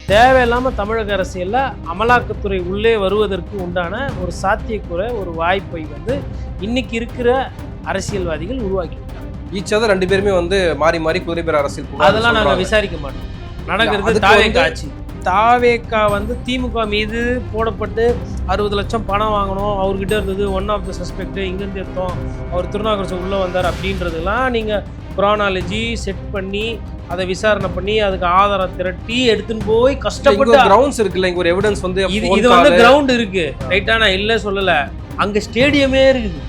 தேவையில்லாமல் தமிழக அரசியலில் அமலாக்கத்துறை உள்ளே வருவதற்கு உண்டான ஒரு சாத்தியக்கூற ஒரு வாய்ப்பை வந்து இன்னைக்கு இருக்கிற அரசியல்வாதிகள் உருவாக்கி விட்டாங்க. ஈச்சதை 2 பேருமே வந்து மாறி மாறி குதிரை பேர் அரசியல் அதெல்லாம் நாங்கள் விசாரிக்க மாட்டோம். நடக்கிறது தாவேக்கா ஆட்சி. தாவேக்கா வந்து திமுக மீது போடப்பட்டு 60 லட்சம் பணம் வாங்கணும், அவர்கிட்ட இருந்தது ஒன் ஆஃப் த சஸ்பெக்ட், இங்கேருந்து எடுத்தோம், அவர் திருநாகரசு உள்ளே வந்தார் அப்படின்றதுலாம் நீங்கள் குரானாலஜி செட் பண்ணி அதை விசாரணை பண்ணி அதுக்கு ஆதாரம் திரட்டி எடுத்துன்னு போய் கஷ்டப்பட்டு கிரவுண்ட்ஸ் இருக்குல்ல, இங்க ஒரு எவிடன்ஸ் வந்து இது வந்து கிரவுண்ட் இருக்கு ரைட்டா, நான் இல்லை சொல்லலை, அங்கே ஸ்டேடியமே இருக்குது.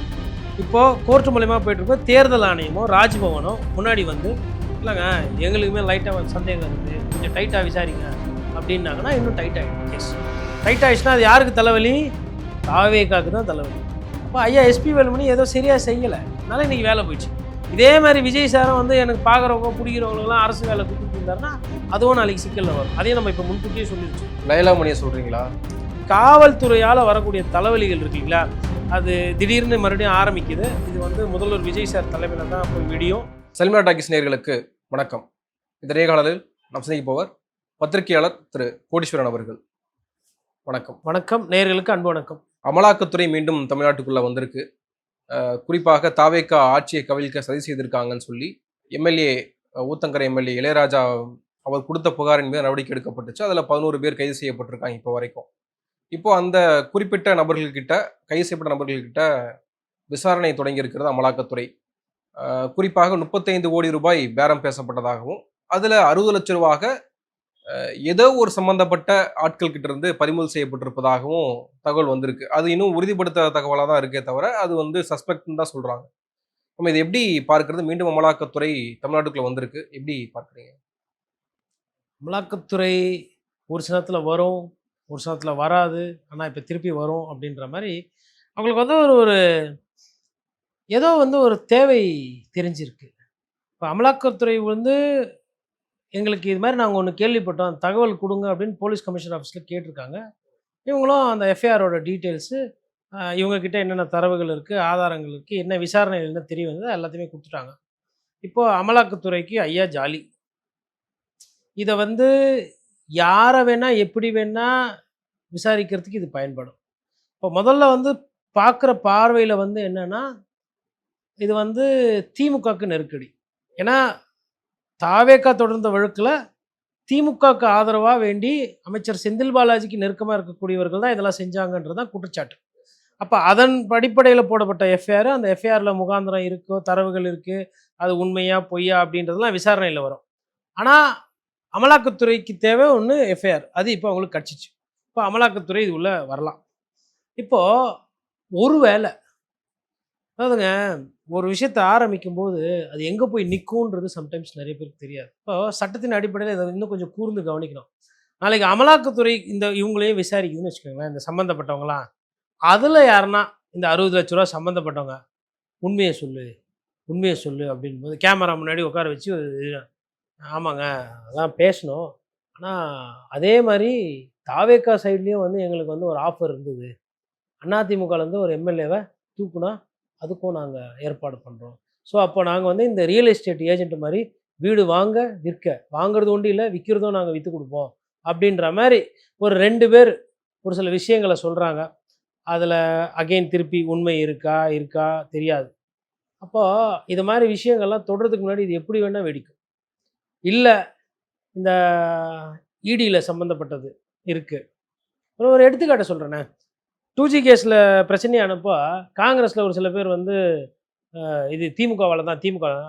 இப்போது கோர்ட்டு மூலயமா போயிட்டு இருக்கோம். தேர்தல் ஆணையமோ ராஜ்பவனோ முன்னாடி வந்து இல்லைங்க எங்களுக்குமே லைட்டாக சந்தேகம் இருக்குது, கொஞ்சம் டைட்டாக விசாரிங்க அப்படின்னாங்கன்னா இன்னும் டைட் ஆகிடும் கேஸ். டைட் ஆகிடுச்சுன்னா அது யாருக்கு தலைவலி? தாவேக்காவுக்கு தான் தலைவலி. அப்போ ஐயா எஸ்பி வேலுமணி ஏதோ சரியாக செய்யலை, அதனால இன்றைக்கி வேலை போயிடுச்சு. இதே மாதிரி விஜய் சாரும் வந்து எனக்கு பார்க்குறவங்க பிடிக்கிறவங்களுக்குலாம் அரசு வேலை கொடுத்துட்டு இருந்தாருன்னா அதுவும் நாளைக்கு சிக்கலில் வரும். அதையும் நம்ம இப்போ முன்கூட்டியே சொல்லிடுச்சோம். லைலாமணியை சொல்கிறீங்களா? காவல்துறையால் வரக்கூடிய தலைவலிகள் இருக்குங்களா, அது திடீர்னு மறுபடியும் ஆரம்பிக்குது. இது வந்து முதல்வர் விஜய் சார் தலைமையில் தான் போய் விடியும். செல்மியா டாக்கிஸ் நேயர்களுக்கு வணக்கம். இந்த நேர்காணலில் நாம் சந்திக்க போவர் பத்திரிகையாளர் திரு கோடீஸ்வரன் அவர்கள். வணக்கம். வணக்கம் நேயர்களுக்கு அன்பு வணக்கம். அமலாக்கத்துறை மீண்டும் தமிழ்நாட்டுக்குள்ளே வந்திருக்கு. குறிப்பாக தாவேக்கா ஆட்சியை கவிழ்க்க சதி செய்திருக்காங்கன்னு சொல்லி எம்எல்ஏ ஊத்தங்கரை எம்எல்ஏ இளையராஜா அவர் கொடுத்த புகாரின் மீது நடவடிக்கை எடுக்கப்பட்டுச்சு. அதில் 11 பேர் கைது செய்யப்பட்டிருக்காங்க இப்போ வரைக்கும். இப்போ அந்த குறிப்பிட்ட நபர்கள்கிட்ட, கைது செய்யப்பட்ட நபர்கள்கிட்ட விசாரணை தொடங்கி இருக்கிறது அமலாக்கத்துறை. குறிப்பாக 35 கோடி ரூபாய் பேரம் பேசப்பட்டதாகவும் அதில் 60 லட்சம் ரூபாக ஏதோ ஒரு சம்பந்தப்பட்ட ஆட்கள் கிட்ட இருந்து பறிமுதல் செய்யப்பட்டிருப்பதாகவும் தகவல் வந்திருக்கு. அது இன்னும் உறுதிப்படுத்த தகவலாக தான் இருக்கே தவிர அது வந்து சஸ்பெக்ட்னு தான் சொல்றாங்க. நம்ம இதை எப்படி பார்க்கறது? மீண்டும் அமலாக்கத்துறை தமிழ்நாட்டுக்குள்ள வந்திருக்கு, எப்படி பார்க்குறீங்க? அமலாக்கத்துறை ஒரு சிலத்தில் வரும், ஒரு சிலத்தில் வராது, ஆனால் இப்போ திருப்பி வரும் அப்படின்ற மாதிரி அவங்களுக்கு வந்து ஒரு ஏதோ வந்து ஒரு தேவை தெரிஞ்சிருக்கு. இப்போ அமலாக்கத்துறை வந்து எங்களுக்கு இது மாதிரி நாங்கள் ஒன்று கேள்விப்பட்டோம், தகவல் கொடுங்க அப்படின்னு போலீஸ் கமிஷனர் ஆஃபீஸில் கேட்டிருக்காங்க. இவங்களும் அந்த எஃப்ஐஆரோட டீட்டெயில்ஸு, இவங்கக்கிட்ட என்னென்ன தரவுகள் இருக்குது, ஆதாரங்கள் இருக்குது, என்ன விசாரணை என்ன தெரிய வந்தது எல்லாத்தையுமே கொடுத்துட்டாங்க. இப்போது அமலாக்கத்துறைக்கு ஐயா ஜாலி. இதை வந்து யாரை வேணால் எப்படி வேணால் விசாரிக்கிறதுக்கு இது பயன்படும். இப்போ முதல்ல வந்து பார்க்குற பார்வையில் வந்து என்னென்னா, இது வந்து திமுகவுக்கு நெருக்கடி. ஏன்னா தாவேக்கா தொடர்ந்த வழக்கில் திமுகவுக்கு ஆதரவாக வேண்டி அமைச்சர் செந்தில் பாலாஜிக்கு நெருக்கமாக இருக்கக்கூடியவர்கள் தான் இதெல்லாம் செஞ்சாங்கன்றது தான் குற்றச்சாட்டு. அப்போ அதன் அடிப்படையில் போடப்பட்ட எஃப்ஐஆர், அந்த எஃப்ஐஆரில் முகாந்திரம் இருக்கோ, தரவுகள் இருக்குது, அது உண்மையா பொய்யா அப்படின்றதுலாம் விசாரணையில் வரும். ஆனால் அமலாக்கத்துறைக்கு தேவை ஒன்று எஃப்ஐஆர், அது இப்போ அவங்களுக்கு கிடச்சிச்சு. இப்போ அமலாக்கத்துறை இது உள்ள வரலாம். இப்போது ஒரு வேளை அதாவதுங்க ஒரு விஷயத்தை ஆரம்பிக்கும் போது அது எங்கே போய் நிற்கும்ன்றது சம்டைம்ஸ் நிறைய பேருக்கு தெரியாது. இப்போ சட்டத்தின் அடிப்படையில் இதை இன்னும் கொஞ்சம் கூர்ந்து கவனிக்கணும். நாளைக்கு அமலாக்கத்துறை இவங்களையும் விசாரிக்குதுன்னு வச்சுக்கோங்களேன், இந்த சம்மந்தப்பட்டவங்களாம், அதில் யாருன்னா இந்த 60 லட்ச ரூபா சம்மந்தப்பட்டவங்க உண்மையை சொல்லு அப்படின்போது கேமரா முன்னாடி உட்கார வச்சு ஆமாங்க அதான் பேசணும், ஆனால் அதே மாதிரி தாவேக்கா சைட்லேயும் வந்து எங்களுக்கு வந்து ஒரு ஆஃபர் இருந்தது, அதிமுகலேருந்து ஒரு எம்எல்ஏவை தூக்குனா அதுக்கும் நாங்கள் ஏற்பாடு பண்ணுறோம். ஸோ அப்போ நாங்கள் வந்து இந்த ரியல் எஸ்டேட் ஏஜென்ட் மாதிரி வீடு வாங்குறது ஒன்றும் இல்லை, விற்கிறதும் நாங்கள் விற்று கொடுப்போம் அப்படின்ற மாதிரி ஒரு 2 பேர் ஒரு சில விஷயங்களை சொல்கிறாங்க. அதில் அகெயின் திருப்பி உண்மை இருக்கா தெரியாது. அப்போது இது மாதிரி விஷயங்கள்லாம் தொடர்றதுக்கு முன்னாடி இது எப்படி வேணால் வெடிக்கும். இல்லை இந்த இடியில் சம்மந்தப்பட்டது இருக்குது. ஒரு எடுத்துக்காட்டை சொல்கிறேன்னே, 2G கேஸில் பிரச்சனையானப்போ காங்கிரஸில் ஒரு சில பேர் வந்து இது திமுகவால் தான்.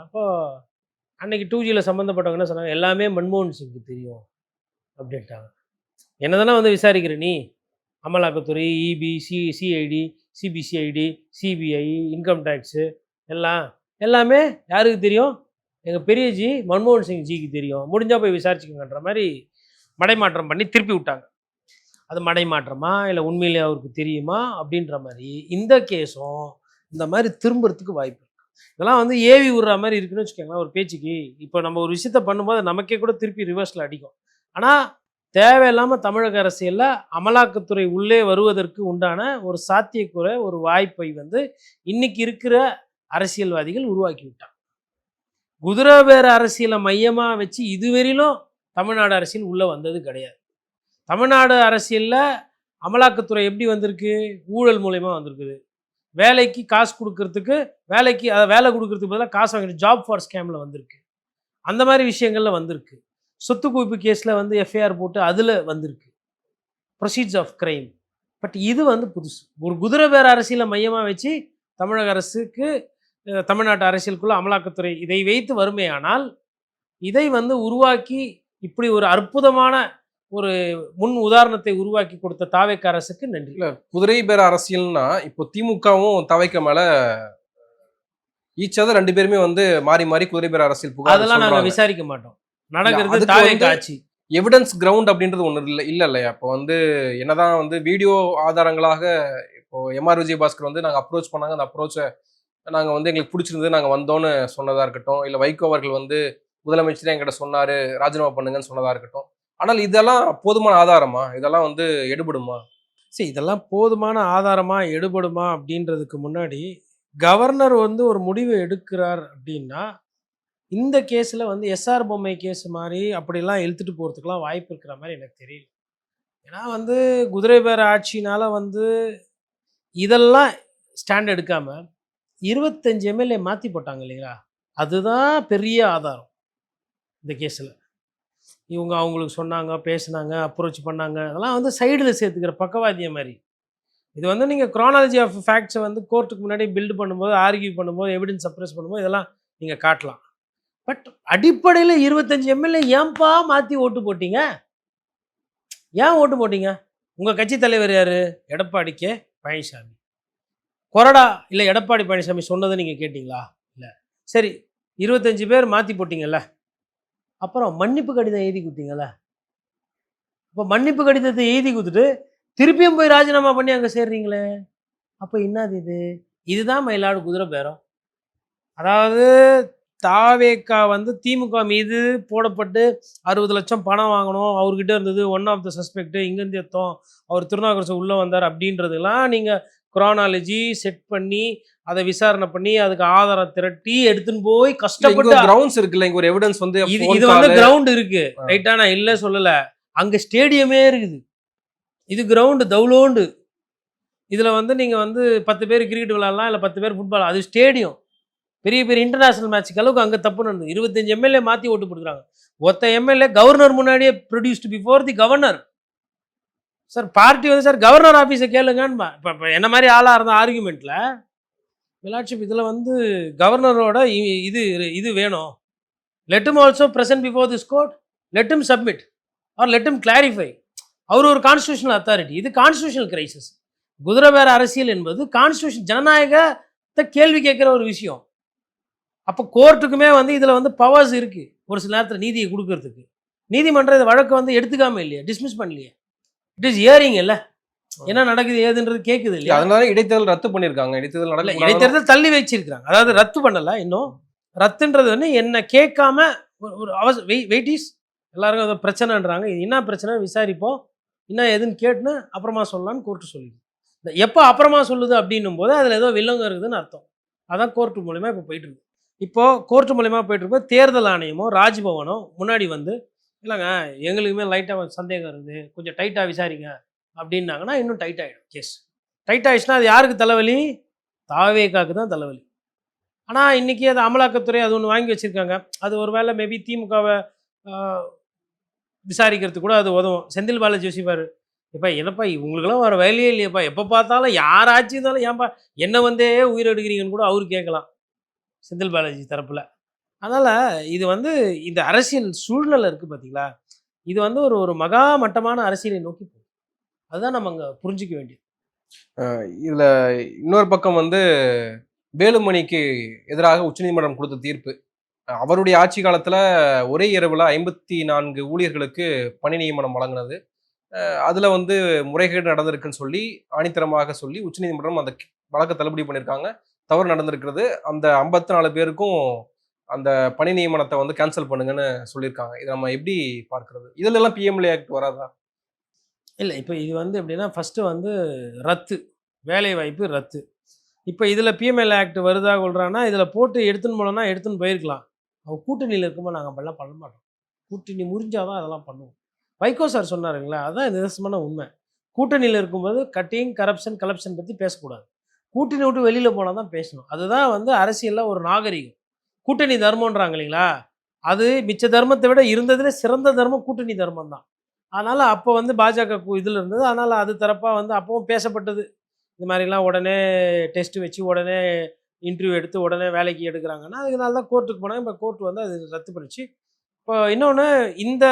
அப்போது அன்னைக்கு 2Gயில் சம்மந்தப்பட்டவங்க என்ன சொன்னாங்க, எல்லாமே மன்மோகன் சிங்க்கு தெரியும் அப்படின்ட்டாங்க. என்ன தானே வந்து விசாரிக்கிற நீ? அமலாக்கத்துறை, EB, CID, CBCID, CBI, income tax எல்லாமே யாருக்கு தெரியும்? எங்கள் பெரிய ஜி மன்மோகன் சிங் ஜிக்கு தெரியும், முடிஞ்சால் போய் விசாரிச்சுக்கோங்கன்ற மாதிரி மடைமாற்றம் பண்ணி திருப்பி விட்டாங்க. அது மடைமாற்றமா இல்லை உண்மையிலே அவருக்கு தெரியுமா அப்படின்ற மாதிரி இந்த கேஸும் இந்த மாதிரி திரும்புறதுக்கு வாய்ப்பு இருக்குது. இதெல்லாம் வந்து ஏவி விடுற மாதிரி இருக்குன்னு வச்சுக்கோங்களேன் ஒரு பேச்சுக்கு. இப்போ நம்ம ஒரு விஷயத்த பண்ணும்போது நமக்கே கூட திருப்பி ரிவர்ஸில் அடிக்கும். ஆனால் தேவையில்லாமல் தமிழக அரசியலில் அமலாக்கத்துறை உள்ளே வருவதற்கு உண்டான ஒரு சாத்தியக்கூற ஒரு வாய்ப்பை வந்து இன்னைக்கு இருக்கிற அரசியல்வாதிகள் உருவாக்கி விட்டாங்க. குதிரை பேர அரசியலை மையமாக வச்சு இதுவரையிலும் தமிழ்நாடு அரசியல் உள்ளே வந்தது கிடையாது. தமிழ்நாடு அரசியலில் அமலாக்கத்துறை எப்படி வந்திருக்கு? ஊழல் மூலயமா வந்திருக்குது. வேலைக்கு காசு கொடுக்கறதுக்கு, வேலைக்கு வேலை கொடுக்கறதுக்கு பதிலாக காசு வாங்கிட்டு ஜாப் ஃபார் ஸ்கேமில் வந்திருக்கு. அந்த மாதிரி விஷயங்கள்ல வந்திருக்கு. சொத்து குவிப்பு கேஸில் வந்து எஃப்ஐஆர் போட்டு அதில் வந்திருக்கு. Proceeds of crime. பட் இது வந்து புதுசு. ஒரு குதிரை பேர அரசியலை மையமாக வச்சு தமிழக அரசுக்கு தமிழ்நாட்டு அரசியலுக்குள்ள அமலாக்கத்துறை இதை வைத்து வருமேயானால், இதை வந்து உருவாக்கி இப்படி ஒரு அற்புதமான ஒரு முன் உதாரணத்தை உருவாக்கி கொடுத்த தாவேக்க அரசுக்கு நன்றி. இல்ல குதிரை பேர அரசியல்னா இப்போ திமுகவும் தவைக்க மேல ஈச்சாத 2 பேருமே வந்து மாறி மாறி குதிரை பேர அரசியல் புகார் அதெல்லாம் நாங்க சொல்றாங்க. விசாரிக்க மாட்டோம். நடக்கிறது அதுக்கு தாவேக்க வந்து ஆட்சி. எவிடன்ஸ் கிரவுண்ட் அப்படின்றது ஒண்ணு இல்ல இல்லையா? இப்போ வந்து என்னதான் வந்து வீடியோ ஆதாரங்களாக இப்போ எம்ஆர் விஜயபாஸ்கர் வந்து நாங்க அப்ரோச் பண்ணாங்க. அந்த அப்ரோச்சை நாங்க வந்து எங்களுக்கு பிடிச்சிருந்தது நாங்க வந்தோம்னு சொன்னதா இருக்கட்டும், இல்ல வைகோ அவர்கள் வந்து முதலமைச்சரே என்கிட்ட சொன்னாரு ராஜினாமா பண்ணுங்கன்னு சொன்னதா இருக்கட்டும். ஆனால் இதெல்லாம் போதுமான ஆதாரமா? இதெல்லாம் வந்து எடுபடுமா? சரி, இதெல்லாம் போதுமான ஆதாரமா எடுபடுமா அப்படின்றதுக்கு முன்னாடி கவர்னர் வந்து ஒரு முடிவு எடுக்கிறார் அப்படின்னா, இந்த கேஸில் வந்து எஸ்ஆர் பொம்மை கேஸ் மாதிரி அப்படிலாம் இழுத்துட்டு போகிறதுக்கெலாம் வாய்ப்பு இருக்கிற மாதிரி எனக்கு தெரியல. ஏன்னா வந்து குதிரை பேர ஆட்சினால வந்து இதெல்லாம் ஸ்டாண்ட் எடுக்காம 25 எம்எல்ஏ மாற்றி போட்டாங்க இல்லைங்களா? அதுதான் பெரிய ஆதாரம் இந்த கேஸில். இவங்க அவங்களுக்கு சொன்னாங்க, பேசினாங்க, அப்ரோச் பண்ணாங்க, அதெல்லாம் வந்து சைடில் சேர்த்துக்கிற பக்கவாதிய மாதிரி. இது வந்து நீங்கள் குரானாலஜி ஆஃப் ஃபேக்ட்ஸை வந்து கோர்ட்டுக்கு முன்னாடி பில்டு பண்ணும்போது, ஆர்கியூ பண்ணும்போது, எவிடன்ஸ் சப்ரஸ் பண்ணும்போது இதெல்லாம் நீங்கள் காட்டலாம். பட் அடிப்படையில் 25 எம்எல்ஏ ஏன்பா மாற்றி ஓட்டு போட்டீங்க? ஏன் ஓட்டு போட்டீங்க? உங்கள் கட்சி தலைவர் யார்? எடப்பாடி கே பழனிசாமி. கொறடா இல்லை எடப்பாடி பழனிசாமி சொன்னதை நீங்கள் கேட்டிங்களா? இல்லை. சரி, 25 பேர் மாற்றி போட்டிங்கல்ல, அப்புறம் மன்னிப்பு கடிதம் எழுதி கொடுத்தீங்கல்ல, அப்போ மன்னிப்பு கடிதத்தை எழுதி கொடுத்துட்டு திருப்பியும் போய் ராஜினாமா பண்ணி அங்கே சேர்றீங்களே, அப்போ என்னது இது? இதுதான் மயிலாடு குதிரை பேரம். அதாவது தாவேக்கா வந்து திமுக மீது போடப்பட்டு 60 லட்சம் பணம் வாங்கணும், அவர்கிட்ட இருந்தது ஒன் ஆஃப் த சஸ்பெக்ட், இங்கேருந்து எத்தோம், அவர் திருநாகரசு உள்ளே வந்தார் அப்படின்றதுலாம் நீங்கள் குரானாலஜி செட் பண்ணி அதை விசாரணை பண்ணி அதுக்கு ஆதாரம் திரட்டி எடுத்துன்னு போய் கஷ்டப்பட்டு கிரவுண்ட்ஸ் இருக்குல்ல, இங்க ஒரு எவிடன்ஸ் வந்து இது வந்து கிரவுண்ட் இருக்கு ரைட்டா, நான் இல்லை சொல்லலை. அங்கே ஸ்டேடியமே இருக்குது, இது கிரவுண்டு தவுளோண்டு. இதில் வந்து நீங்கள் வந்து 10 பேர் கிரிக்கெட் விளையாடலாம், இல்லை 10 பேர் ஃபுட்பால், அது ஸ்டேடியம். பெரிய பெரிய இன்டர்நேஷனல் மேட்ச்சுக்கு அளவுக்கு அங்கே தப்பு நடந்தது. 25 எம்எல்ஏ மாற்றி ஓட்டு போட்டுக்கிறாங்க. ஒத்த எம்எல்ஏ கவர்னர் முன்னாடியே produced before the governor. Sir party வந்து சார் கவர்னர் ஆஃபீஸை கேளுங்கன்னு இப்போ என்ன மாதிரி ஆளாக இருந்த ஆர்குமெண்ட்டில் மிலாட்ஷிப் இதில் வந்து கவர்னரோட இது இது வேணும். Let them also present before this court, let them submit or let them clarify. அவர் ஒரு கான்ஸ்டியூஷனல் அத்தாரிட்டி, இது கான்ஸ்டியூஷனல் கிரைசிஸ். குதிரை பேர அரசியல் என்பது கான்ஸ்டியூஷன் ஜனநாயகத்தை கேள்வி கேட்குற ஒரு விஷயம். அப்போ கோர்ட்டுக்குமே வந்து இதில் வந்து பவர்ஸ் இருக்குது ஒரு சில நேரத்தில் நீதியை கொடுக்கறதுக்கு. நீதிமன்றம் இந்த வழக்கை வந்து எடுத்துக்காம இல்லையா, டிஸ்மிஸ் பண்ணலையே, இட் இஸ் ஹியரிங் இல்லை, என்ன நடக்குது ஏதுன்றது கேட்குது இல்லையா? அதனால இடைத்தேர்தல் ரத்து பண்ணியிருக்காங்க. இடைத்தேர்தல் நடக்கல, இடைத்தேர்தல் தள்ளி வச்சிருக்காங்க. அதாவது ரத்து பண்ணல, இன்னும் ரத்துன்றது வந்து என்ன கேட்காம ஒரு வெயிட்டிஸ் எல்லாருக்கும் அதை பிரச்சனைன்றாங்க. இது என்ன பிரச்சனை விசாரிப்போம், என்ன எதுன்னு கேட்டுன்னு அப்புறமா சொல்லலான்னு கோர்ட்டு சொல்லிடுது. எப்போ அப்புறமா சொல்லுது அப்படின்னும் போது அதில் ஏதோ வில்லங்க இருக்குதுன்னு அர்த்தம். அதான் கோர்ட்டு மூலிமா இப்போ போயிட்டு இருக்கு. இப்போது கோர்ட்டு மூலிமா போயிட்டு இருக்கும்போது தேர்தல் ஆணையமோ ராஜ்பவனோ முன்னாடி வந்து இல்லைங்க எங்களுக்குமே லைட்டாக சந்தேகம் இருக்குது, கொஞ்சம் டைட்டாக விசாரிங்க அப்படின்னாங்கன்னா இன்னும் டைட் ஆகிடும் கேஸ். டைட் ஆகிடுச்சுன்னா அது யாருக்கு தலைவலி? தாவேக்காக்கு தான் தலைவலி. ஆனால் இன்றைக்கி அது அமலாக்கத்துறை அது ஒன்று வாங்கி வச்சுருக்காங்க. அது ஒரு வேளை மேபி திமுகவை விசாரிக்கிறதுக்கு கூட அது உதவும். செந்தில் பாலாஜி யோசிப்பார், எப்பா என்னப்பா இவங்களுக்கெல்லாம் வர வேலையே இல்லையப்பா, எப்போ பார்த்தாலும் யாராச்சும் இருந்தாலும் ஏன்பா என்ன வந்தே உயிர் எடுக்கிறீங்கன்னு கூட அவரு கேட்கலாம் செந்தில் பாலாஜி தரப்பில். அதனால் இது வந்து இந்த அரசியல் சூழ்நிலை இருக்குது பார்த்தீங்களா, இது வந்து ஒரு ஒரு மகா மட்டமான அரசியலை நோக்கி போகும். அதுதான் நம்ம அங்கே புரிஞ்சிக்க வேண்டியது. இதில் இன்னொரு பக்கம் வந்து வேலுமணிக்கு எதிராக உச்சநீதிமன்றம் கொடுத்த தீர்ப்பு, அவருடைய ஆட்சி காலத்தில் ஒரே இரவில் 54 ஊழியர்களுக்கு பணி நியமனம் வழங்கினது, அதில் வந்து முறைகேடு நடந்திருக்குன்னு சொல்லி ஆணித்தரமாக சொல்லி உச்சநீதிமன்றம் அந்த வழக்கை தள்ளுபடி பண்ணியிருக்காங்க. தவறு நடந்திருக்கிறது, அந்த 54 பேருக்கும் அந்த பணி நியமனத்தை வந்து கேன்சல் பண்ணுங்கன்னு சொல்லியிருக்காங்க. இதை நம்ம எப்படி பார்க்கறது? இதுல எல்லாம் பிஎம்எல்ஏ ஆக்ட் வராதா? இல்லை, இப்போ இது வந்து எப்படின்னா ஃபஸ்ட்டு வந்து ரத்து, வேலை வாய்ப்பு ரத்து. இப்போ இதில் பிஎம்எல்ஏ ஆக்ட் வருதா கொள்றான்னா இதில் போட்டு எடுத்துன்னு போனோம்னா எடுத்துன்னு போயிருக்கலாம். அவங்க கூட்டணியில் இருக்கும்போது நாங்கள் அப்படிலாம் பண்ண மாட்டோம். கூட்டணி முறிஞ்சாதான் அதெல்லாம் பண்ணுவோம். வைகோ சார் சொன்னாருங்களா, அதான் நிதர்சனமான உண்மை. கூட்டணியில இருக்கும்போது கட்டிங், கரப்ஷன் பத்தி பேசக்கூடாது. கூட்டணி விட்டு வெளியில போனா தான் பேசணும். அதுதான் வந்து அரசியல்ல ஒரு நாகரீகம். கூட்டணி தர்மம்ன்றாங்க இல்லைங்களா? அது மிச்ச தர்மத்த விட இருந்ததிலே சிறந்த தர்மம் கூட்டணி தர்மம் தான். அதனால அப்போ வந்து பாஜக இதுல இருந்தது. அதனால அது தரப்பா வந்து அப்பவும் பேசப்பட்டது. இந்த மாரிலாம் உடனே டெஸ்ட் வச்சு, உடனே இன்டர்வியூ எடுத்து, உடனே வேலைக்கு எடுக்குறாங்கன்னா, அதனால தான் கோர்ட்டுக்கு போனாங்க. இப்ப கோர்ட் வந்து அது ரத்து பண்ணுச்சு. இப்போ இன்னொன்னு இந்த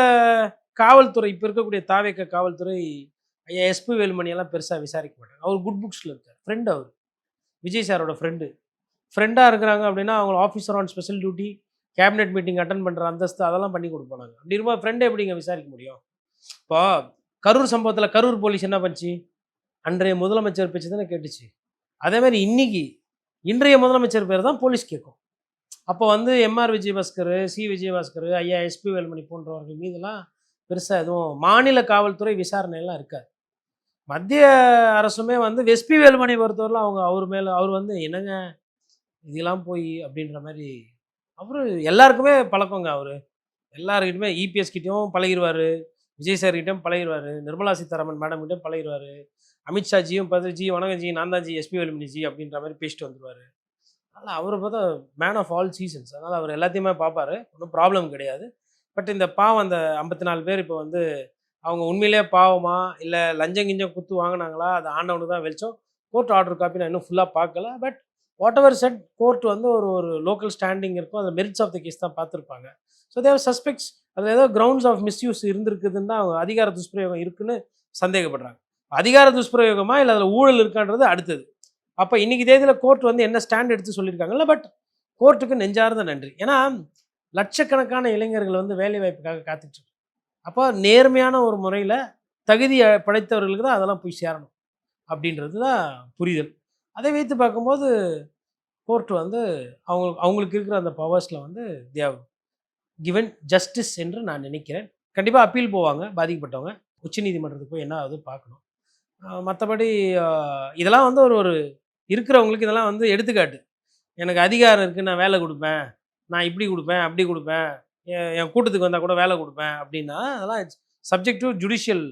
காவல்துறை இப்ப இருக்கக்கூடிய தாவேக காவல்துறை ஐயா எஸ்பி வேலுமணி எல்லாம் பெருசா விசாரிக்க மாட்டாங்க. அவர் குட் புக்ஸ்ல இருக்காரு. ஃப்ரெண்ட் அவரு. விஜய் சாரோட ஃப்ரெண்டு. ஃப்ரெண்டா இருக்கிறாங்க அப்படின்னா, அவங்க officer on special duty, cabinet meeting attend பண்ற அந்தஸ்து அதெல்லாம் பண்ணி குடுப்போம் நாங்க. அப்படி இருக்கும்போது ஃப்ரெண்ட எப்படிங்க விசாரிக்க முடியும்? இப்போ கரூர் சம்பவத்துல கரூர் போலீஸ் என்ன பண்ணுச்சு? அன்றைய முதலமைச்சர் பேச்சு தானே கேட்டுச்சு. அதே மாரி இன்னைக்கு, இன்றைய முதலமைச்சர் பேர் தான் போலீஸ் கேட்கும். அப்போ வந்து எம்.ஆர். விஜயபாஸ்கர், சி. விஜயபாஸ்கர், ஐயா எஸ்பி வேலுமணி போன்றவர்கள் மீதெல்லாம் பெருசா எதுவும் மாநில காவல்துறை விசாரணைலாம் இருக்காது. மத்திய அரசுமே வந்து எஸ்பி வேலுமணி பொறுத்தவரையிலும் அவர் வந்து என்னங்க இதெல்லாம் போய் அப்படின்ற மாரி அவரு எல்லாருக்குமே பழக்கங்க அவரு. எல்லார்கிட்டயுமே இபிஎஸ் கிட்டயும் பழகிருவாரு. விஜய் சார் கிட்டயும் பழகிருவாரு. நிர்மலா சீதாராமன் மேடம் கிட்டயும் பழகிருவாரு. அமித்ஷா ஜியும் பார்த்து, "ஜி வணக்கம் ஜி, நான் தான் ஜி எஸ்பி வேலுமணி ஜி" அப்படின்ற மாரி பேசிட்டு வந்துருவாரு. அதனால அவர பார்த்தா மேன் ஆஃப் ஆல் சீசன்ஸ். அதனால அவர் எல்லாத்தையுமே பார்ப்பாரு. ஒண்ணும் ப்ராப்ளம் கிடையாது. பட் இந்த பாவம் அந்த 54 பேர் இப்போ வந்து அவங்க உண்மையிலேயே பாவமா? இல்ல லஞ்சம் கிஞ்சம் குடுத்து வாங்குனாங்களா? அது ஆண்டவனுக்கு தான் வெளிச்சம். கோர்ட் ஆர்டர் காப்பி நான் இன்னும் ஃபுல்லா பார்க்கல. But what ever said court வந்து ஒரு ஒரு லோக்கல் ஸ்டாண்டிங் இருக்கும். அதில மெரிட்ஸ் ஆஃப் த கேஸ் தான் பார்த்துருப்பாங்க. So they have suspects. அதில ஏதோ கிரவுண்ட்ஸ் ஆஃப் மிஸ்யூஸ் இருந்திருக்குதுன்னு தான் அவங்க அதிகார துஷ்பிரயோகம் இருக்குன்னு சந்தேகப்படுறாங்க. அதிகார துஷ்பிரயோகமா? இல்ல அதில ஊழல் இருக்கான்றது அடுத்தது. அப்ப இன்னைக்கு தேதியில கோர்ட் வந்து என்ன ஸ்டாண்ட் எடுத்து சொல்லியிருக்காங்கல்ல, பட் கோர்ட்டுக்கு நெஞ்சார்ந்த நன்றி. ஏன்னா, லட்சக்கணக்கான இளைஞர்கள் வந்து வேலை வாய்ப்புக்காக காத்துட்டு இருக்காங்க. அப்போ நேர்மையான ஒரு முறையில தகுதி படைத்தவர்களுக்கு தான் அதெல்லாம் போய் சேரணும். அப்படின்றது தான் புரிதல். அதை வைத்து பார்க்கும்போது கோர்ட் வந்து அவங்களுக்கு இருக்கிற அந்த பவர்ஸ்ல வந்து தே ஹேவ் கிவன் ஜஸ்டிஸ் என்று நான் நினைக்கிறேன். கண்டிப்பா அப்பீல் போவாங்க பாதிக்கப்பட்டவங்க. உச்சநீதிமன்றத்துக்கு போய் என்ன ஆகுதுன்னு பார்க்கணும். மத்தபடி இதெல்லாம் வந்து ஒரு ஒரு இருக்கிறவங்களுக்கு இதெல்லாம் வந்து எடுத்துக்காட்டு. எனக்கு அதிகாரம் இருக்கு, நான் வேலை குடுப்பேன். நான் இப்படி குடுப்பேன், அப்படி குடுப்பேன். என் கூட்டத்துக்கு வந்தா கூட வேலை குடுப்பேன் அப்படின்னா, அதெல்லாம் சப்ஜெக்ட் டு ஜுடிஷியல்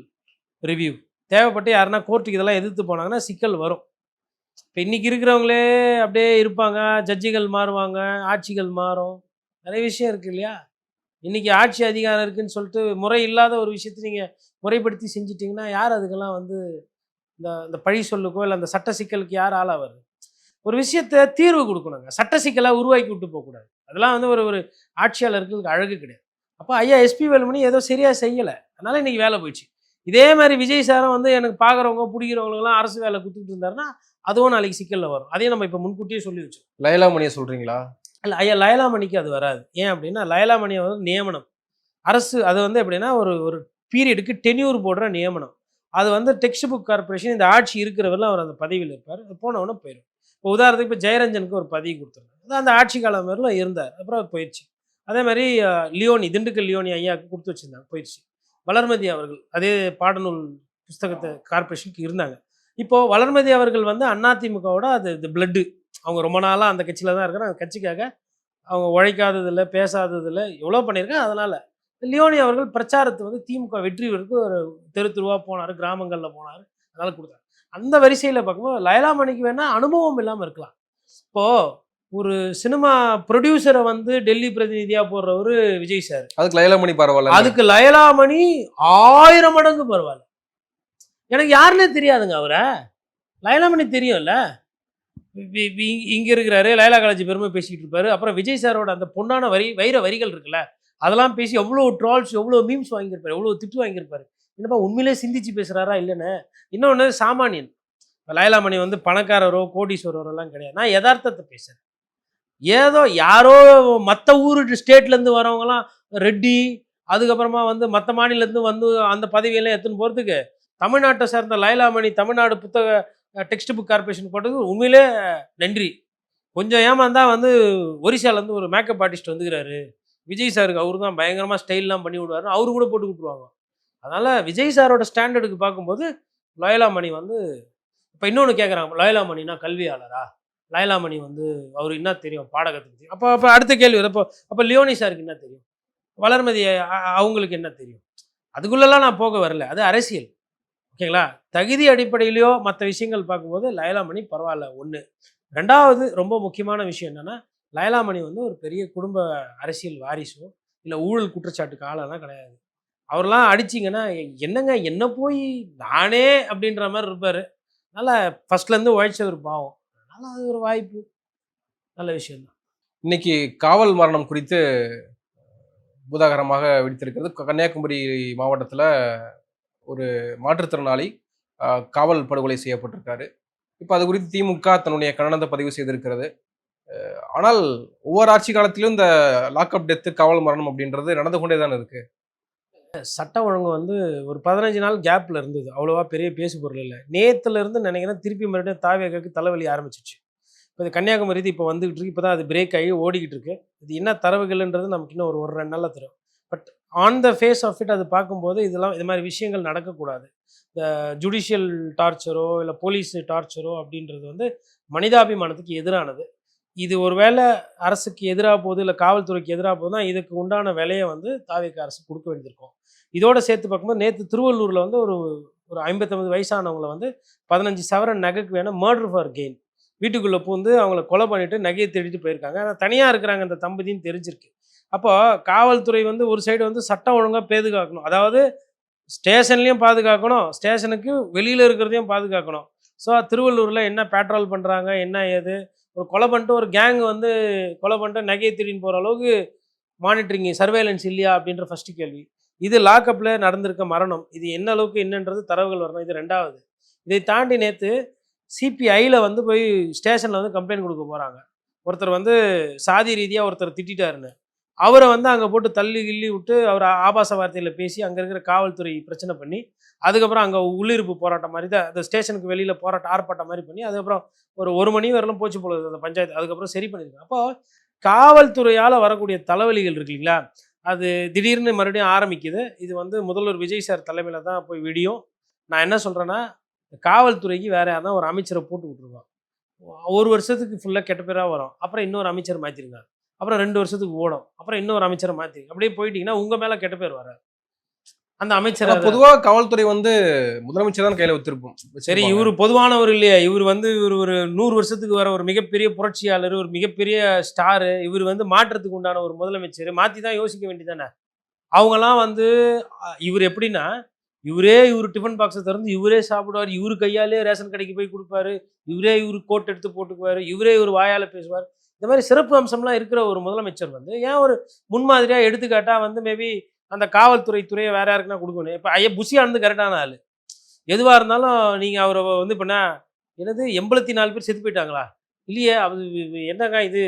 ரிவ்யூ. தேவைப்பட்டு யாருன்னா கோர்ட்டுக்கு இதெல்லாம் எதிர்த்து போனாங்கன்னா சிக்கல் வரும். இப்ப இன்னைக்கு இருக்கிறவங்களே அப்படியே இருப்பாங்க. ஜட்ஜிகள் மாறுவாங்க, ஆட்சிகள் மாறும். நெறைய விஷயம் இருக்கு இல்லையா? இன்னைக்கு ஆட்சி அதிகாரம் இருக்குன்னு சொல்லிட்டு முறை இல்லாத ஒரு விஷயத்த நீங்க முறைப்படுத்தி செஞ்சுட்டீங்கன்னா, யார் அதுக்கெல்லாம் வந்து இந்த இந்த பழி சொல்லுக்கோ, இல்ல அந்த சட்ட சிக்கலுக்கு யார் ஆளாவாரு? ஒரு விஷயத்த தீர்வு குடுக்கணுங்க. சட்ட சிக்கலா உருவாக்கி விட்டு போக்கூடாது. அதெல்லாம் வந்து ஒரு ஒரு ஆட்சியாளர்களுக்கு அழகு கிடையாது. அப்ப ஐயா எஸ்பி வேலுமணி ஏதோ சரியா செய்யல. அதனால இன்னைக்கு வேலை போயிடுச்சு. இதே மாரி விஜய் சாரும் வந்து எனக்கு பார்க்குறவங்க, புடிக்கிறவங்களுக்கெல்லாம் அரசு வேலை குடுத்துட்டு இருந்தாருன்னா, அதுவும் நாளைக்கு சிக்கல்ல வரும். அதையும் நம்ம இப்ப முன்கூட்டியே சொல்லி வச்சோம். லயலாமணிய சொல்றீங்களா? இல்ல ஐயா லயலாமணிக்கு அது வராது. ஏன் அப்டின்னா, லயலாமணி வந்து நியமனம். அரசு அது வந்து எப்படின்னா, ஒரு ஒரு பீரியடுக்கு டென்யூர் போடுற நியமனம். அது வந்து டெக்ஸ்ட் புக் கார்ப்பரேஷன் இந்த ஆட்சி இருக்கிற வரலும் அவர் அந்த பதவியில இருப்பாரு. போன உடனே போயிரும். இப்போ உதாரணத்துக்கு இப்ப ஜெயரஞ்சனுக்கு ஒரு பதவி குடுத்துருக்காங்க. அந்த ஆட்சி காலம் வரலும் இருந்தார். அப்புறம் அது போயிருச்சு. அதே மாரி லியோனி, திண்டுக்கல் லியோனி ஐயாவுக்கு குடுத்து வச்சிருந்தாங்க. போயிருச்சு. வளர்மதி அவர்கள் அதே பாடநூல் புஸ்தகத்த கார்ப்பரேஷனுக்கு இருந்தாங்க. இப்போ வளர்மதி அவர்கள் வந்து அதிமுகவோட அது பிளட்டு. அவங்க ரொம்ப நாளா அந்த கட்சியில தான் இருக்கிறாங்க. அந்த கட்சிக்காக அவங்க உழைக்காததில்ல, பேசாததில்ல, எவ்வளோ பண்ணியிருக்காங்க. அதனால லியோனி அவர்கள் பிரச்சாரத்த வந்து திமுக வெற்றி பெறக்கு ஒரு தெரு தெருவா போனாரு, கிராமங்கள்ல போனாரு. அதனால குடுத்தாங்க. அந்த வரிசையில பார்க்கும்போது லயலாமணிக்கு வேணா அனுபவம் இல்லாம இருக்கலாம். இப்போ ஒரு சினிமா புரொடியூசர வந்து டெல்லி பிரதிநிதியா போடுறவரு விஜய் சார். அதுக்கு லயலாமணி பரவால்ல. அதுக்கு லயலாமணி 1000 மடங்கு பரவால்ல. எனக்கு யாருன்னே தெரியாதுங்க அவர. லயலாமணி தெரியும்ல. இங்க இருக்கிறாரு. லயலா காலேஜ் பெருமை பேசிட்டு இருப்பாரு. அப்புறம் விஜய் சாரோட அந்த பொன்னான வைர வரிகள் இருக்குல்ல. அதெல்லாம் பேசி எவ்வளோ ட்ரால்ஸ், எவ்வளோ மீம்ஸ் வாங்கியிருப்பாரு. எவ்வளோ திட்டு வாங்கியிருப்பாரு. என்னப்பா உண்மையிலேயே சிந்திச்சு பேசுறாரா இல்லன்னு. இன்னொன்னு சாமானியன். லயலாமணி வந்து பணக்காரரோ, கோடீஸ்வரரோலாம் கிடையாது. நான் எதார்த்தத்த பேசுறேன். ஏதோ யாரோ மத்த ஊரு ஸ்டேட்லேருந்து வரவங்கலாம் ரெட்டி, அதுக்கப்புறமா வந்து மத்த மாநிலத்திலேருந்து வந்து அந்த பதவியெல்லாம் எடுத்துன்னு போறதுக்கு, தமிழ்நாட்ட சேர்ந்த லயலாமணி தமிழ்நாடு புத்தக டெக்ஸ்ட் புக் கார்ப்பரேஷன் போட்டது உண்மையிலே நன்றி. கொஞ்சம் ஏமாந்தா வந்து ஒரிசாலேருந்து ஒரு மேக்கப் ஆர்டிஸ்ட் வந்துக்கிறாரு. விஜய் சாருக்கு அவரு தான் பயங்கரமா ஸ்டைல்லாம் பண்ணி விடுவாரு. அவரு கூட போட்டு குடுத்துருவாங்க. அதனால விஜய் சாரோட ஸ்டாண்டர்டுக்கு பார்க்கும்போது, லயலாமணி வந்து இப்ப இன்னொன்னு கேட்குறாங்க. லயலாமணினா கல்வியாளரா? லயலாமணி வந்து அவருக்கு என்ன தெரியும்? பாடகத்துக்கு தெரியும். அப்ப அப்ப அடுத்த கேள்வி வரும். அப்ப லியோனி சாருக்கு என்ன தெரியும்? வளர்மதி அவங்களுக்கு என்ன தெரியும்? அதுக்குள்ளெல்லாம் நான் போக வரல, அது அரசியல். ஓகேங்களா? தகுதி அடிப்படையிலயோ மற்ற விஷயங்கள் பார்க்கும்போது லயலாமணி பரவாயில்ல ஒன்று. ரெண்டாவது ரொம்ப முக்கியமான விஷயம் என்னன்னா, லயலாமணி வந்து ஒரு பெரிய குடும்ப அரசியல் வாரிசோ இல்லை ஊழல் குற்றச்சாட்டுக்கு ஆளெல்லாம் கிடையாது. அவரெல்லாம் அடிச்சிங்கன்னா என்னங்க என்ன போய் நானே அப்படின்ற மாதிரி இருப்பார். அதனால் ஃபர்ஸ்ட்லேருந்து உழைச்சவர் பாவம். அதனால் அது ஒரு வாய்ப்பு, நல்ல விஷயம் தான். இன்னைக்கு காவல் மரணம் குறித்து பூதாகரமாக வெடித்திருக்கிறது. கன்னியாகுமரி மாவட்டத்தில் ஒரு மாற்றுத்திறனாளி காவல் படுகொலை செய்யப்பட்டிருக்காரு. இப்போ அது குறித்து திமுக தன்னுடைய கண்டனத்தை பதிவு செய்திருக்கிறது. ஆனால் ஒவ்வொரு ஆட்சி காலத்திலும் இந்த லாக்அப் டெத்து காவல் மரணம் அப்படின்றது நடந்து கொண்டே தான் இருக்கு. சட்ட ஒழுங்கு வந்து ஒரு 15 நாள் கேப்பில் இருந்தது, அவ்வளோவா பெரிய பேசு பொருள் இல்லை. நேற்றுலேருந்து நினைக்கிறேன் திருப்பி மறுபடியும் தாவேகாக்கு தலைவலி ஆரம்பிச்சிச்சு. இப்போ இது கன்னியாகுமரி இப்போ வந்துகிட்டு இருக்கு. இப்போ தான் அது பிரேக் ஆகி ஓடிக்கிட்டு இருக்கு. இது என்ன தரவுகள்ன்றது நமக்கு இன்னும் ஒரு 2 நாளில் தெரியும். But on the face of it அது பார்க்கும்போது இதெல்லாம் இது மாதிரி விஷயங்கள் நடக்கக்கூடாது. இந்த ஜுடிஷியல் டார்ச்சரோ இல்லை போலீஸ் டார்ச்சரோ அப்படின்றது வந்து மனிதாபிமானத்துக்கு எதிரானது. இது ஒரு வேளை அரசுக்கு எதிராக போகுது இல்லை காவல்துறைக்கு எதிராக போகுதுன்னா இதுக்கு உண்டான விலையை வந்து தாவேகா அரசு கொடுக்க வேண்டியிருக்கும். இதோட சேர்த்து பார்க்கும்போது நேற்று திருவள்ளூரில் வந்து ஒரு ஒரு 59 வயசானவங்களை வந்து 15 சவரன் நகைக்கு வேணும் மர்டர் ஃபார் கெயின் வீட்டுக்குள்ளே பூந்து அவங்கள கொலை பண்ணிட்டு நகையை தேடிட்டு போயிருக்காங்க. ஆனால் தனியாக இருக்கிறாங்க அந்த தம்பதின்னு தெரிஞ்சிருக்கு. அப்போ காவல்துறை வந்து ஒரு சைடு வந்து சட்டம் ஒழுங்காக பாதுகாக்கணும், அதாவது ஸ்டேஷன்லேயும் பாதுகாக்கணும், ஸ்டேஷனுக்கு வெளியில் இருக்கிறதையும் பாதுகாக்கணும். ஸோ திருவள்ளூரில் என்ன பேட்ரோல் பண்ணுறாங்க என்ன ஏது, ஒரு கொலை பண்ணிட்டு ஒரு கேங் வந்து கொலை பண்ணிட்டு நகையை திருடின்னு போகிற அளவுக்கு மானிட்டரிங் சர்வேலன்ஸ் இல்லையா அப்படின்ற ஃபஸ்ட்டு கேள்வி. இது லாக்அப்பில் நடந்திருக்க மரணம், இது என்ன அளவுக்கு என்னன்றது தரவுகள் வரணும். இது ரெண்டாவது. இதை தாண்டி நேற்று சிபிஐயில் வந்து போய் ஸ்டேஷனில் வந்து கம்ப்ளைண்ட் கொடுக்க போகிறாங்க. ஒருத்தர் வந்து சாதி ரீதியாக ஒருத்தர் திட்டாருன்னு அவரை வந்து அங்கே போட்டு தள்ளி கிள்ளி விட்டு அவர் ஆபாச வார்த்தையில் பேசி அங்கே இருக்கிற காவல்துறை பிரச்சனை பண்ணி அதுக்கப்புறம் அங்கே உள்ளிருப்பு போராட்டம் மாதிரி தான் அந்த ஸ்டேஷனுக்கு வெளியில் போராட்டம் ஆர்ப்பாட்டம் மாதிரி பண்ணி அதுக்கப்புறம் ஒரு மணி வரலாம் போச்சு போல அந்த பஞ்சாயத்து. அதுக்கப்புறம் சரி பண்ணியிருக்காங்க. அப்போ காவல்துறையால் வரக்கூடிய தலைவலிகள் இருக்கு இல்லைங்களா, அது திடீர்னு மறுபடியும் ஆரம்பிக்குது. இது வந்து முதல்வர் விஜய் சார் தலைமையில் தான் போய் விடியும். நான் என்ன சொல்கிறேன்னா, காவல்துறைக்கு வேற யாருன்னா ஒரு அமைச்சரை போட்டு விட்ருவோம். ஒரு வருஷத்துக்கு ஃபுல்லாக கெட்ட பேராக வரும். அப்புறம் இன்னொரு அமைச்சர் மாற்றிருங்க. அப்புறம் 2 வருஷத்துக்கு ஓடும். அப்புறம் இன்னொரு அமைச்சரை மாற்றி அப்படியே போயிட்டீங்கன்னா உங்கள் மேலே கெட்ட பேர் வராது. அந்த அமைச்சர் பொதுவாக காவல்துறை வந்து முதலமைச்சர் தான் கையில் வச்சிருப்போம். சரி, இவர் பொதுவானவர் இல்லையா, இவர் வந்து இவர் ஒரு 100 வருஷத்துக்கு வர ஒரு மிகப்பெரிய புரட்சியாளர், ஒரு மிகப்பெரிய ஸ்டாரு. இவர் வந்து மாற்றத்துக்கு உண்டான ஒரு முதலமைச்சர். மாற்றி தான் யோசிக்க வேண்டியதானே. அவங்கெல்லாம் வந்து இவர் எப்படின்னா இவர் டிஃபன் பாக்ஸை திறந்து இவரே சாப்பிடுவார், இவர் கையாலே ரேஷன் கடைக்கு போய் கொடுப்பாரு, இவர் கோட் எடுத்து போட்டுக்குவார், இவர் வாயால் பேசுவார். இந்த மாதிரி சிறப்பு அம்சம்லாம் இருக்கிற ஒரு முதலமைச்சர் வந்து ஏன் ஒரு முன்மாதிரியாக எடுத்துக்காட்டா வந்து மேபி அந்த காவல்துறையை வேற யாருக்குன்னா கொடுக்கணும். இப்போ ஐயா புஷியா வந்து கரெக்டான ஆள். எதுவாக இருந்தாலும் நீங்கள் அவரை வந்து இப்போனா என்னது 84 பேர் செத்து போயிட்டாங்களா இல்லையே, அது என்னங்க இது,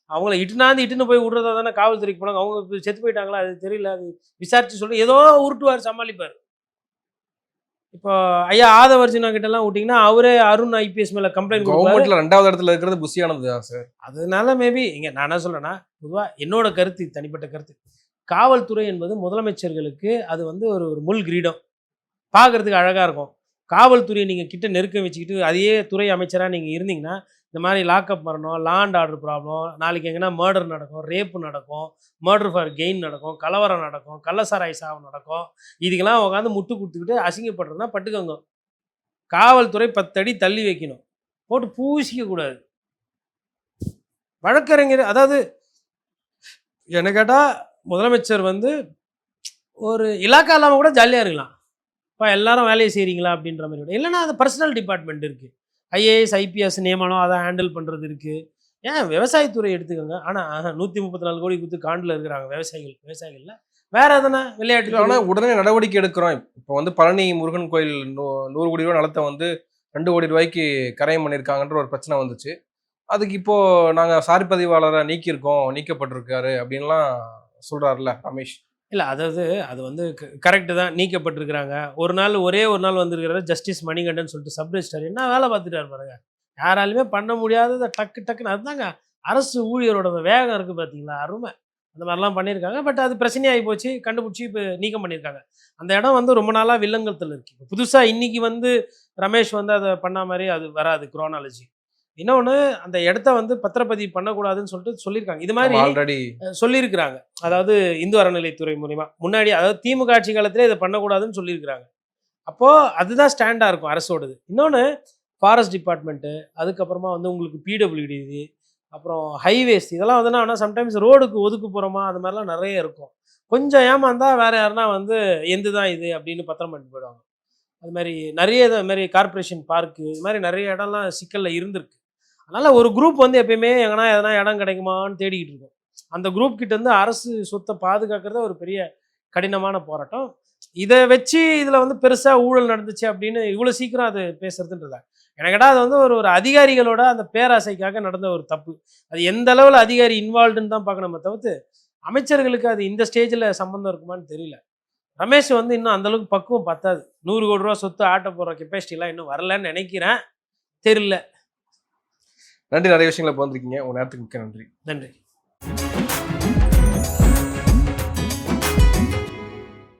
அவங்கள இட்டுன்னு போய் விடுறதா தானே காவல்துறைக்கு போனாங்க, அவங்க செத்து போயிட்டாங்களா அது தெரியல, அது விசாரிச்சு சொல்லி ஏதோ உருட்டுவார் சமாளிப்பார். இப்போ ஐயா ஆதவர்ஜுனா கிட்டலாம் விட்டிங்கன்னா அவரே அருண் ஐபிஎஸ் மேலே கம்ப்ளைண்ட் கவர்மெண்ட்ல 2வது இடத்துல இருக்கிறது புஷியானது தான் சார். அதனால மேபி இங்கே நான் என்ன சொல்கிறேன்னா பொதுவாக என்னோட கருத்து, தனிப்பட்ட கருத்து, காவல்துறை என்பது முதலமைச்சர்களுக்கு அது வந்து ஒரு முள் கிரீடம், பார்க்குறதுக்கு அழகாக இருக்கும். காவல்துறையை நீங்கள் கிட்ட நெருக்கம் வச்சுக்கிட்டு அதையே துறை அமைச்சராக நீங்கள் இருந்தீங்கன்னா இந்த மாதிரி லாக்அப் மரணம், லா அண்ட் ஆர்டர் ப்ராப்ளம், நாளைக்கு எங்கன்னா மர்டர் நடக்கும், ரேப்பு நடக்கும், மர்டர் ஃபார் கெயின் நடக்கும், கலவரம் நடக்கும், கள்ளசாராய் சாவு நடக்கும். இதுக்கெல்லாம் உட்காந்து முட்டு கொடுத்துக்கிட்டு அசிங்கப்படுறதுனா பட்டுக்கோங்க. காவல்துறை 10 அடி தள்ளி வைக்கணும், போட்டு பூசிக்க கூடாது. வழக்கறிஞர் அதாவது என்ன கேட்டால் முதலமைச்சர் வந்து ஒரு இலாக்கா இல்லாமல் கூட ஜாலியாக இருக்கலாம். இப்போ எல்லாரும் வேலையை செய்கிறீங்களா அப்படின்ற மாதிரி விட இல்லைன்னா அது பர்சனல் டிபார்ட்மெண்ட் இருக்குது. ஐஏஎஸ் ஐபிஎஸ் நியமனம் அதை ஹேண்டில் பண்ணுறது இருக்குது. ஏன் விவசாயத்துறை எடுத்துக்கோங்க. ஆனால் 134 கோடி கொடுத்து காண்டில் இருக்கிறாங்க விவசாயிகளில் வேற எதனா விளையாட்டு. ஆனால் உடனே நடவடிக்கை எடுக்கிறோம். இப்போ வந்து பழனி முருகன் கோயில் 100 கோடி ரூபா நிலத்தை வந்து 2 கோடி ரூபாய்க்கு கரையம் பண்ணியிருக்காங்கன்ற ஒரு பிரச்சனை வந்துச்சு. அதுக்கு இப்போ நாங்கள் சாரி பதிவாளரை நீக்கப்பட்டிருக்காரு அப்படின்லாம் சொல்கிறாருல்ல ரமேஷ். இல்லை அதாவது அது வந்து கரெக்டு தான், நீக்கப்பட்டிருக்கிறாங்க. ஒரே ஒரு நாள் வந்திருக்கிறாரு ஜஸ்டிஸ் மணிகண்டன் சொல்லிட்டு சப் ரெஜிஸ்ட்ரார் என்ன வேலை பார்த்துட்டாரு பாருங்க. யாராலுமே பண்ண முடியாததை டக்குன்னு அதுதாங்க அரசு ஊழியரோட வேகம் இருக்குது பார்த்தீங்களா, அருமை. அந்த மாதிரிலாம் பண்ணியிருக்காங்க. பட் அது பிரச்சனையாகி போச்சு, கண்டுபிடிச்சி இப்போ நீக்கம் பண்ணியிருக்காங்க. அந்த இடம் வந்து ரொம்ப நாளாக வில்லங்கத்தில் இருக்குது. இப்போ புதுசாக இன்றைக்கி வந்து ரமேஷ் வந்து அதை பண்ண மாதிரி அது வராது குரோனாலஜி. இன்னொன்று அந்த இடத்த வந்து பத்திரப்பதிவு பண்ணக்கூடாதுன்னு சொல்லிட்டு சொல்லியிருக்காங்க. இது மாதிரி ஆல்ரெடி சொல்லியிருக்கிறாங்க. அதாவது இந்து அறநிலைத்துறை மூலியமா. முன்னாடி அதாவது திமுக ஆட்சி காலத்திலே இதை பண்ணக்கூடாதுன்னு சொல்லியிருக்கிறாங்க. அப்போ அதுதான் ஸ்டாண்டா இருக்கும் அரசோடது. இன்னொன்னு ஃபாரஸ்ட் டிபார்ட்மெண்ட்டு, அதுக்கப்புறமா வந்து உங்களுக்கு பிடபிள்யூடி இது, அப்புறம் ஹைவேஸ் இதெல்லாம் வந்து ஆனா சம்டைம்ஸ் ரோடுக்கு ஒதுக்குப்புறமா அது மாதிரிலாம் நெறைய இருக்கும். கொஞ்சம் ஏமாந்தா வேற யாருனா வந்து எந்து தான் இது அப்படின்னு பத்திரம் பண்ணிட்டு போயிடுவாங்க. அது மாரி நெறைய இது மாரி கார்ப்பரேஷன் பார்க்கு இது மாரி நெறைய இடம்லாம் சிக்கல்ல இருந்திருக்கு. அதனால ஒரு குரூப் வந்து எப்பயுமே எங்கனா எதனா இடம் கிடைக்குமான்னு தேடிக்கிட்டு இருக்கும். அந்த குரூப் கிட்ட இருந்து அரசு சொத்த பாதுகாக்கிறதே ஒரு பெரிய கடினமான போராட்டம். இத வச்சு இதுல வந்து பெருசா ஊழல் நடந்துச்சு அப்படின்னு இவ்வளோ சீக்கிரம் அது பேசுறதுன்றத. எனக்கு கேட்டா அது வந்து ஒரு ஒரு அதிகாரிகளோட அந்த பேராசைக்காக நடந்த ஒரு தப்பு. அது எந்த அளவுல அதிகாரி இன்வால்வ்டுன்னு தான் பார்க்கணுமே தவிர்த்து, அமைச்சர்களுக்கு அது இந்த ஸ்டேஜ்ல சம்மந்தம் இருக்குமான்னு தெரியல. ரமேஷ் வந்து இன்னும் அந்த அளவுக்கு பக்குவம் பத்தாது. ரூ. 100,00,00,000 சொத்து ஆட்ட போற கெப்பாசிட்டிலாம் இன்னும் வரலன்னு நெனைக்கிறேன். தெரியல. நன்றி, நிறைய விஷயங்களை பகிர்ந்துருக்கீங்க. உங்க நேரத்துக்கு மிக்க நன்றி. நன்றி.